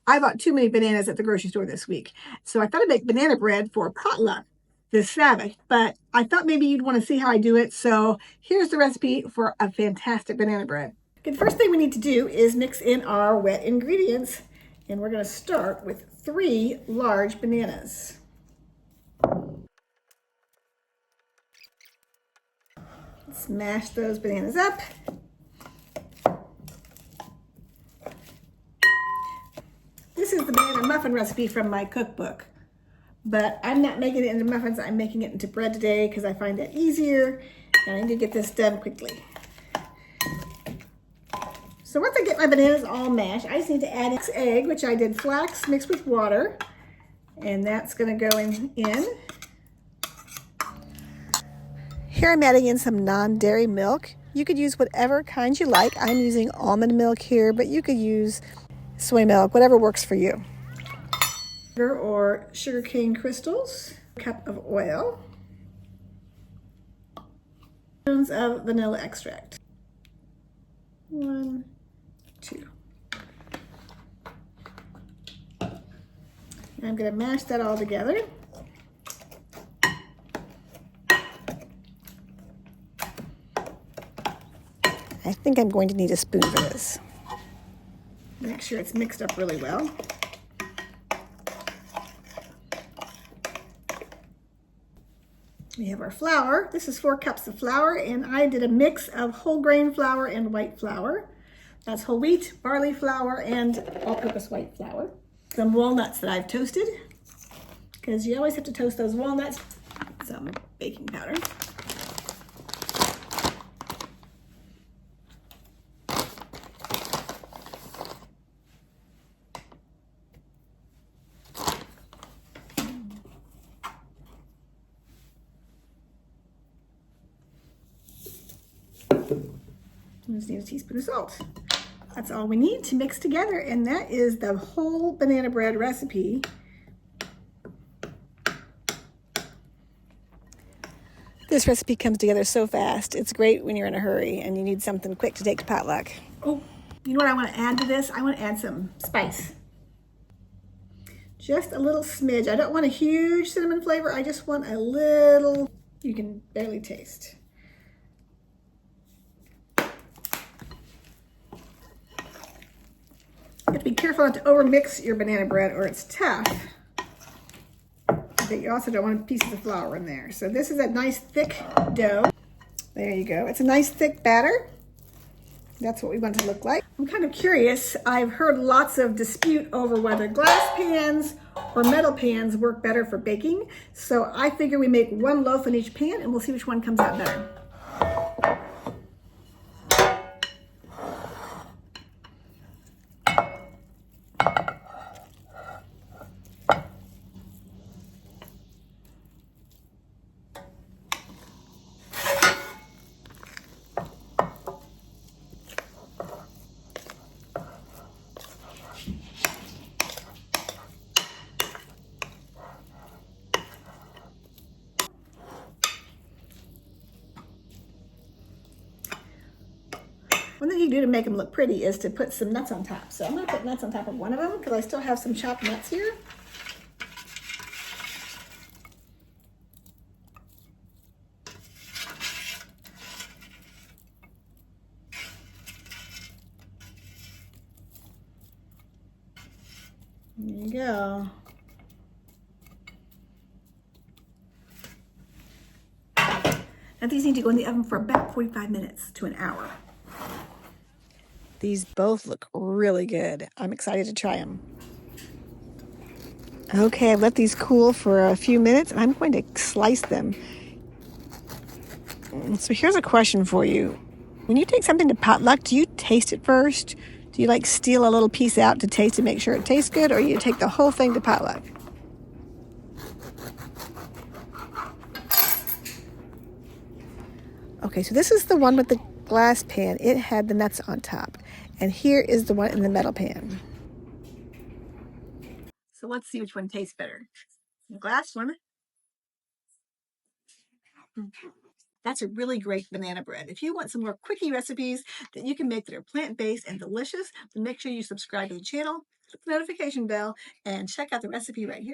I bought too many bananas at the grocery store this week. So I thought I'd make banana bread for potluck this Sabbath, but I thought maybe you'd want to see how I do it. So here's the recipe for a fantastic banana bread. Okay, the first thing we need to do is mix in our wet ingredients. And we're going to start with 3 large bananas. Smash those bananas up. This is the banana muffin recipe from my cookbook, but I'm not making it into muffins. I'm making it into bread today because I find that easier and I need to get this done quickly. So once I get my bananas all mashed, I just need to add an egg, which I did flax mixed with water, and that's going to go in. Here I'm adding in some non-dairy milk. You could use whatever kind you like. I'm using almond milk here, but you could use soy milk, whatever works for you. Sugar or sugarcane crystals, a cup of oil, spoons of vanilla extract. 1, 2. And I'm going to mash that all together. I think I'm going to need a spoon for this. Make sure it's mixed up really well. We have our flour. This is 4 cups of flour, and I did a mix of whole grain flour and white flour. That's whole wheat, barley flour, and all-purpose white flour. Some walnuts that I've toasted, because you always have to toast those walnuts. Some baking powder. We just need a teaspoon of salt. That's all we need to mix together, and that is the whole banana bread recipe. This recipe comes together so fast. It's great when you're in a hurry and you need something quick to take to potluck. Oh, you know what I want to add to this? I want to add some spice. Just a little smidge. I don't want a huge cinnamon flavor. I just want a little, you can barely taste. You have to be careful not to overmix your banana bread or it's tough. But you also don't want pieces of flour in there. So this is a nice thick dough. There you go. It's a nice thick batter. That's what we want it to look like. I'm kind of curious. I've heard lots of dispute over whether glass pans or metal pans work better for baking. So I figure we make 1 loaf in each pan and we'll see which one comes out better. One thing you can do to make them look pretty is to put some nuts on top. So I'm going to put nuts on top of one of them because I still have some chopped nuts here. There you go. Now these need to go in the oven for about 45 minutes to an hour. These both look really good. I'm excited to try them. Okay, I've let these cool for a few minutes and I'm going to slice them. So here's a question for you. When you take something to potluck, do you taste it first? Do you like steal a little piece out to taste to make sure it tastes good, or you take the whole thing to potluck? Okay, so this is the one with the glass pan. It had the nuts on top. And here is the one in the metal pan. So let's see which one tastes better. The glass one. That's a really great banana bread. If you want some more quickie recipes that you can make that are plant-based and delicious, then make sure you subscribe to the channel, hit the notification bell, and check out the recipe right here.